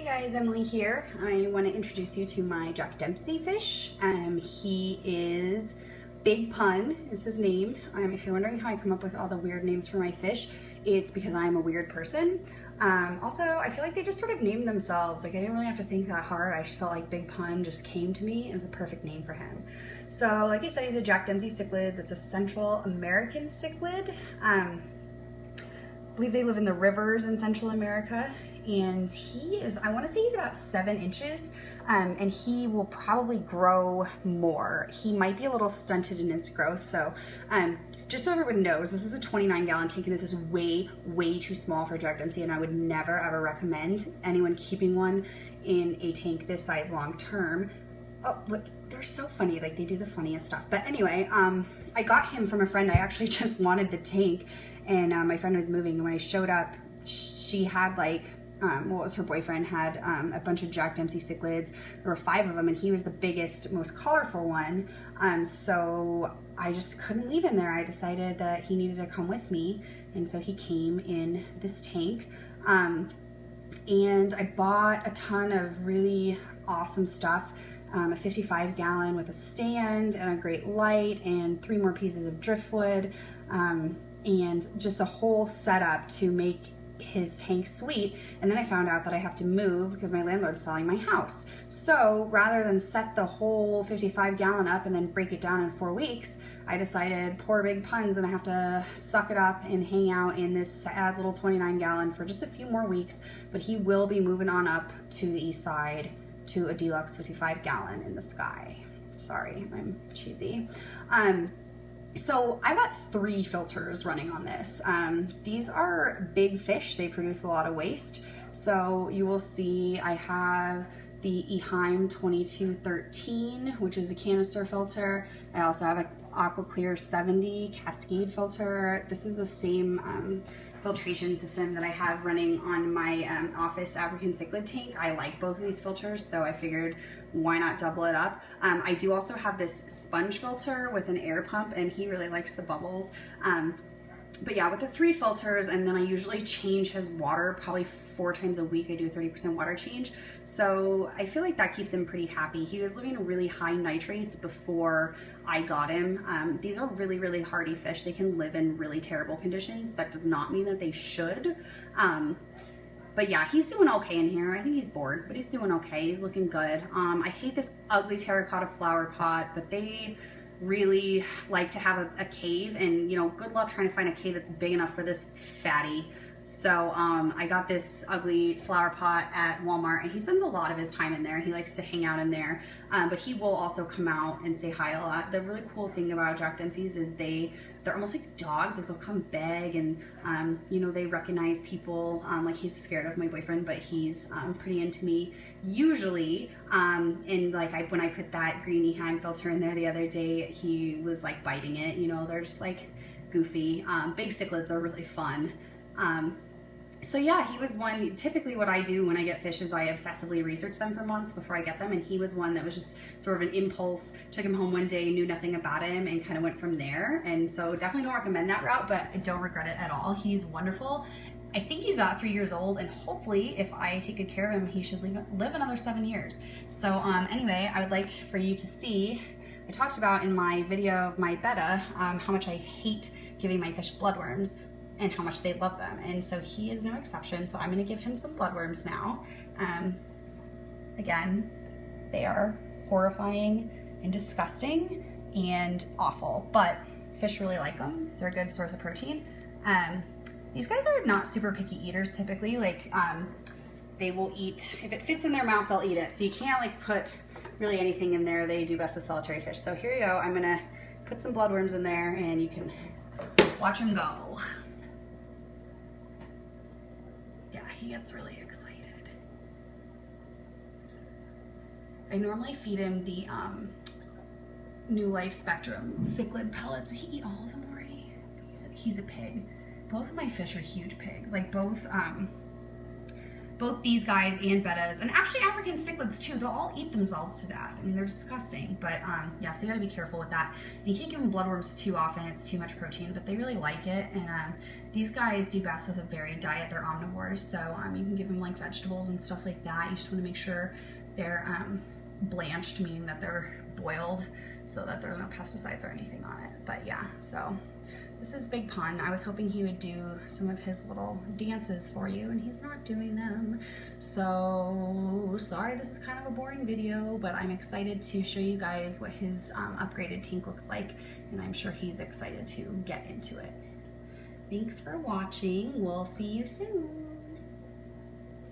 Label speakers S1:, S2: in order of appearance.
S1: Hey guys, Emily here. I want to introduce you to my Jack Dempsey fish. He is Big Pun is his name. If you're wondering how I come up with all the weird names for my fish, it's because I'm a weird person. Also, I feel like they just sort of named themselves. Like I didn't really have to think that hard. I just felt like Big Pun just came to me. It was a perfect name for him. So like I said, he's a Jack Dempsey cichlid. That's a Central American cichlid. I believe they live in the rivers in Central America. And he is, I want to say he's about 7 inches, and he will probably grow more. He might be a little stunted in his growth, so just so everyone knows, this is a 29-gallon tank, and this is way too small for Jack Dempsey, and I would never ever recommend anyone keeping one in a tank this size long term. Oh, look, they're so funny, like they do the funniest stuff. But anyway, I got him from a friend. I actually just wanted the tank, and my friend was moving, and when I showed up, she had like, her boyfriend had a bunch of Jack Dempsey cichlids. There were 5 of them, and he was the biggest, most colorful one. So I just couldn't leave him there. I decided that he needed to come with me, and so he came in this tank. And I bought a ton of really awesome stuff. A 55-gallon with a stand and a great light and 3 more pieces of driftwood, and just the whole setup to make his tank sweet. And then I found out that I have to move because my landlord's selling my house. So rather than set the whole 55-gallon up and then break it down in 4 weeks, I decided poor Big Pun's gonna have to suck it up and hang out in this sad little 29-gallon for just a few more weeks. But he will be moving on up to the east side to a deluxe 55-gallon in the sky. Sorry, I'm cheesy. So I got 3 filters running on this. These are big fish. They produce a lot of waste. So you will see I have the Eheim 2213, which is a canister filter. I also have an AquaClear 70 Cascade filter. This is the same filtration system that I have running on my office African cichlid tank. I like both of these filters, so I figured why not double it up. I do also have this sponge filter with an air pump, and he really likes the bubbles. But yeah, with the 3 filters, and then I usually change his water probably 4 times a week. I do a 30% water change. So I feel like that keeps him pretty happy. He was living really high nitrates before I got him. These are really hardy fish. They can live in really terrible conditions. That does not mean that they should. But yeah, he's doing okay in here. I think he's bored, but he's doing okay. He's looking good. I hate this ugly terracotta flower pot, but they really like to have a cave, and you know, good luck trying to find a cave that's big enough for this fatty. So I got this ugly flower pot at Walmart, and he spends a lot of his time in there. He likes to hang out in there, but he will also come out and say hi a lot. The really cool thing about Jack Dempsey's is they're almost like dogs. Like they'll come beg, and you know, they recognize people. Like he's scared of my boyfriend, but he's pretty into me usually. And like when I put that green Eheim filter in there the other day, he was like biting it. You know, they're just like goofy. Big cichlids are really fun. So yeah, he was one. Typically what I do when I get fish is I obsessively research them for months before I get them, and he was one that was just sort of an impulse. Took him home one day, knew nothing about him, and kind of went from there. And so definitely don't recommend that route, but I don't regret it at all. He's wonderful. I think he's 3 years old, and hopefully if I take good care of him, he should live another 7 years. So anyway, I would like for you to see, I talked about in my video of my betta, how much I hate giving my fish bloodworms and how much they love them, and so he is no exception. So I'm going to give him some bloodworms now. Again, they are horrifying and disgusting and awful, but fish really like them. They're a good source of protein. These guys are not super picky eaters typically. Like they will eat, if it fits in their mouth, they'll eat it. So you can't like put really anything in there. They do best as solitary fish. So here you go. I'm going to put some bloodworms in there, and you can watch him go. He gets really excited. I normally feed him the New Life Spectrum cichlid pellets. He ate all of them already. He's a pig. Both of my fish are huge pigs. Like both these guys and bettas, and actually African cichlids too, they'll all eat themselves to death. I mean, they're disgusting, but yeah, so you gotta be careful with that. And you can't give them bloodworms too often, it's too much protein, but they really like it. And These guys do best with a varied diet. They're omnivores, so you can give them like vegetables and stuff like that. You just want to make sure they're blanched, meaning that they're boiled, so that there's no pesticides or anything on it. But yeah, so this is Big Pun. I was hoping he would do some of his little dances for you, and he's not doing them. So sorry, this is kind of a boring video, but I'm excited to show you guys what his upgraded tank looks like, and I'm sure he's excited to get into it. Thanks for watching. We'll see you soon.